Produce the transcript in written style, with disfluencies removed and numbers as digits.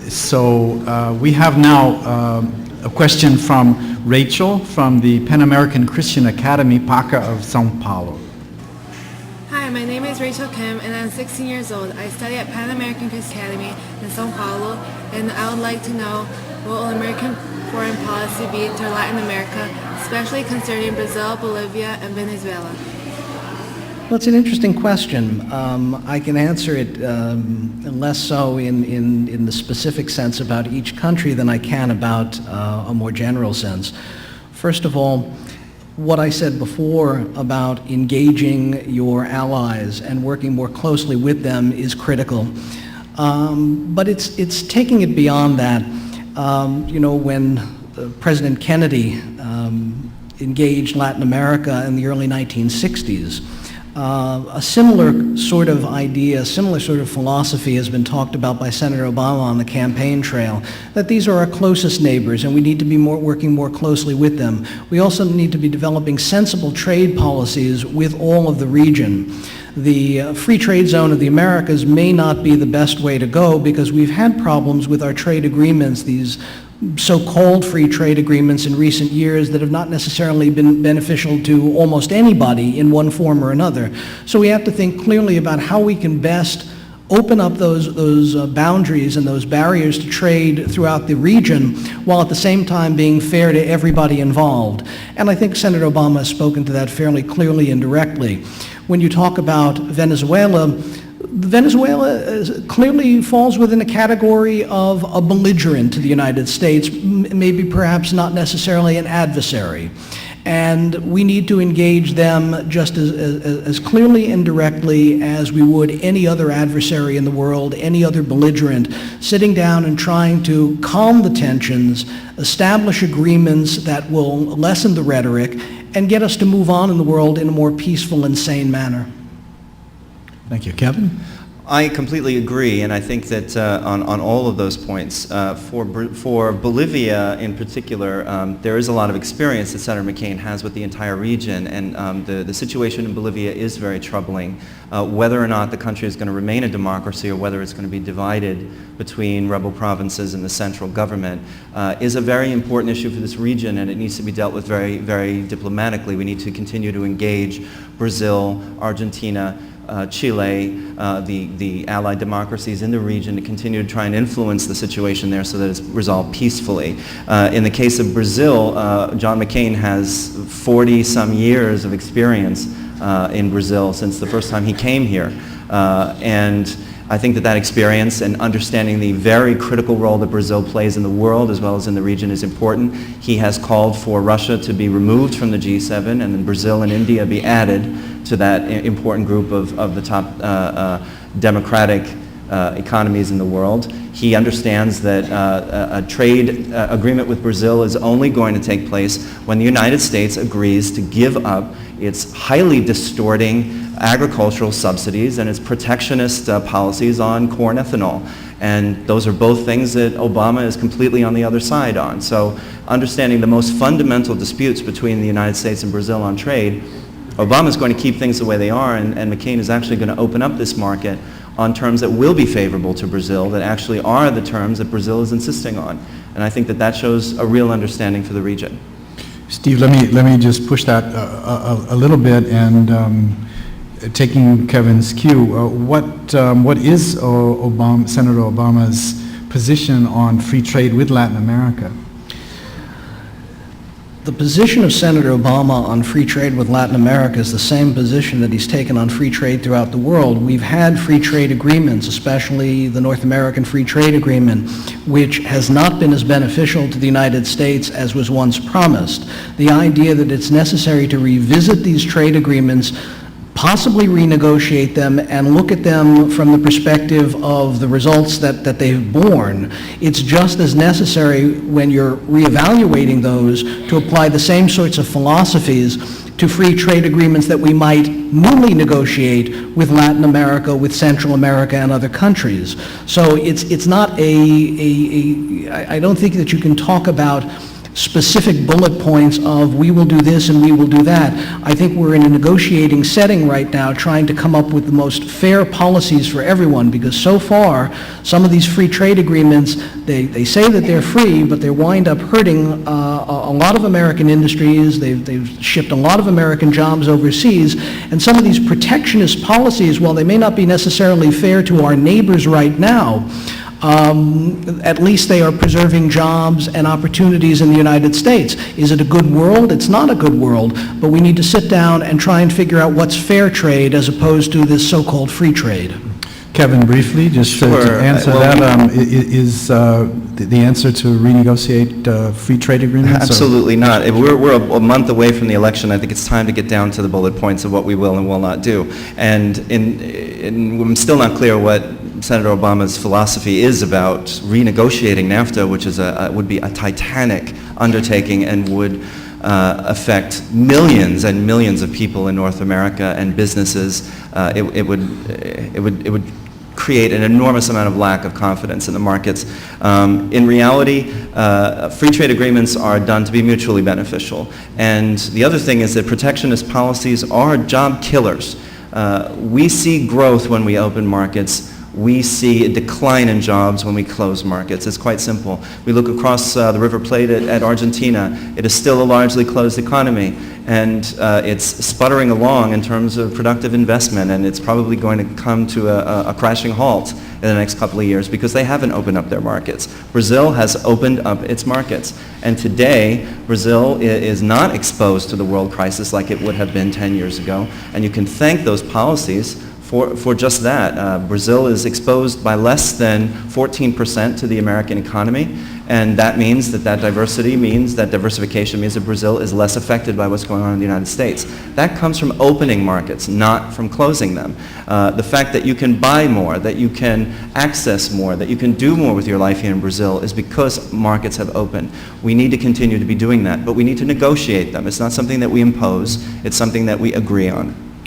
We have now a question from Rachel from the Pan American Christian Academy, PACA of Sao Paulo. Hi, my name is Rachel Kim and I'm 16 years old. I study at Pan American Christian Academy in Sao Paulo, and I would like to know what will American foreign policy be to Latin America, especially concerning Brazil, Bolivia, and Venezuela? Well, it's an interesting question. I can answer it less so in the specific sense about each country than I can about a more general sense. First of all, what I said before about engaging your allies and working more closely with them is critical. But it's taking it beyond that. When President Kennedy engaged Latin America in the early 1960s, a similar sort of idea, similar sort of philosophy has been talked about by Senator Obama on the campaign trail, that these are our closest neighbors and we need to be working more closely with them. We also need to be developing sensible trade policies with all of the region. The free trade zone of the Americas may not be the best way to go because we've had problems with our trade agreements, these so-called free trade agreements in recent years that have not necessarily been beneficial to almost anybody in one form or another. So we have to think clearly about how we can best open up those boundaries and those barriers to trade throughout the region, while at the same time being fair to everybody involved. And I think Senator Obama has spoken to that fairly clearly and directly. When you talk about Venezuela clearly falls within a category of a belligerent to the United States, maybe perhaps not necessarily an adversary. And we need to engage them just as clearly and directly as we would any other adversary in the world, any other belligerent, sitting down and trying to calm the tensions, establish agreements that will lessen the rhetoric, and get us to move on in the world in a more peaceful and sane manner. Thank you. Kevin? I completely agree, and I think that on all of those points, for Bolivia in particular, there is a lot of experience that Senator McCain has with the entire region, and the situation in Bolivia is very troubling. Whether or not the country is going to remain a democracy or whether it's going to be divided between rebel provinces and the central government is a very important issue for this region, and it needs to be dealt with very, very diplomatically. We need to continue to engage Brazil, Argentina, Chile, the allied democracies in the region to continue to try and influence the situation there so that it's resolved peacefully. In the case of Brazil, John McCain has 40-some years of experience in Brazil since the first time he came here. And I think that experience and understanding the very critical role that Brazil plays in the world as well as in the region is important. He has called for Russia to be removed from the G7 and then Brazil and India be added to that important group of the top democratic economies in the world. He understands that a trade agreement with Brazil is only going to take place when the United States agrees to give up its highly distorting agricultural subsidies and its protectionist policies on corn ethanol. And those are both things that Obama is completely on the other side on. So understanding the most fundamental disputes between the United States and Brazil on trade, Obama is going to keep things the way they are, and McCain is actually going to open up this market on terms that will be favorable to Brazil, that actually are the terms that Brazil is insisting on. And I think that shows a real understanding for the region. Steve, let me just push that a little bit, and taking Kevin's cue, what is Senator Obama's position on free trade with Latin America? The position of Senator Obama on free trade with Latin America is the same position that he's taken on free trade throughout the world. We've had free trade agreements, especially the North American Free Trade Agreement, which has not been as beneficial to the United States as was once promised. The idea that it's necessary to revisit these trade agreements, possibly renegotiate them, and look at them from the perspective of the results that they've borne. It's just as necessary when you're reevaluating those to apply the same sorts of philosophies to free trade agreements that we might newly negotiate with Latin America, with Central America, and other countries. So it's not I don't think that you can talk about specific bullet points of we will do this and we will do that. I think we're in a negotiating setting right now trying to come up with the most fair policies for everyone, because so far some of these free trade agreements, they say that they're free, but they wind up hurting a lot of American industries. They've shipped a lot of American jobs overseas, and some of these protectionist policies, while they may not be necessarily fair to our neighbors right now, at least they are preserving jobs and opportunities in the United States. Is it a good world? It's not a good world, but we need to sit down and try and figure out what's fair trade as opposed to this so-called free trade. Kevin, briefly, just to Sure. answer that, is the answer to renegotiate free trade agreements? Absolutely not. If we're a month away from the election. I think it's time to get down to the bullet points of what we will and will not do. And I'm still not clear what Senator Obama's philosophy is about renegotiating NAFTA, which is would be a titanic undertaking and would affect millions and millions of people in North America and businesses. It would create an enormous amount of lack of confidence in the markets. In reality, free trade agreements are done to be mutually beneficial. And the other thing is that protectionist policies are job killers. We see growth when we open markets. We see a decline in jobs when we close markets. It's quite simple. We look across the River Plate at Argentina. It is still a largely closed economy, and it's sputtering along in terms of productive investment, and it's probably going to come to a crashing halt in the next couple of years because they haven't opened up their markets. Brazil has opened up its markets, and today Brazil is not exposed to the world crisis like it would have been 10 years ago, and you can thank those policies for just that. Brazil is exposed by less than 14% to the American economy, and that means that diversification means that Brazil is less affected by what's going on in the United States. That comes from opening markets, not from closing them. The fact that you can buy more, that you can access more, that you can do more with your life here in Brazil is because markets have opened. We need to continue to be doing that, but we need to negotiate them. It's not something that we impose, it's something that we agree on.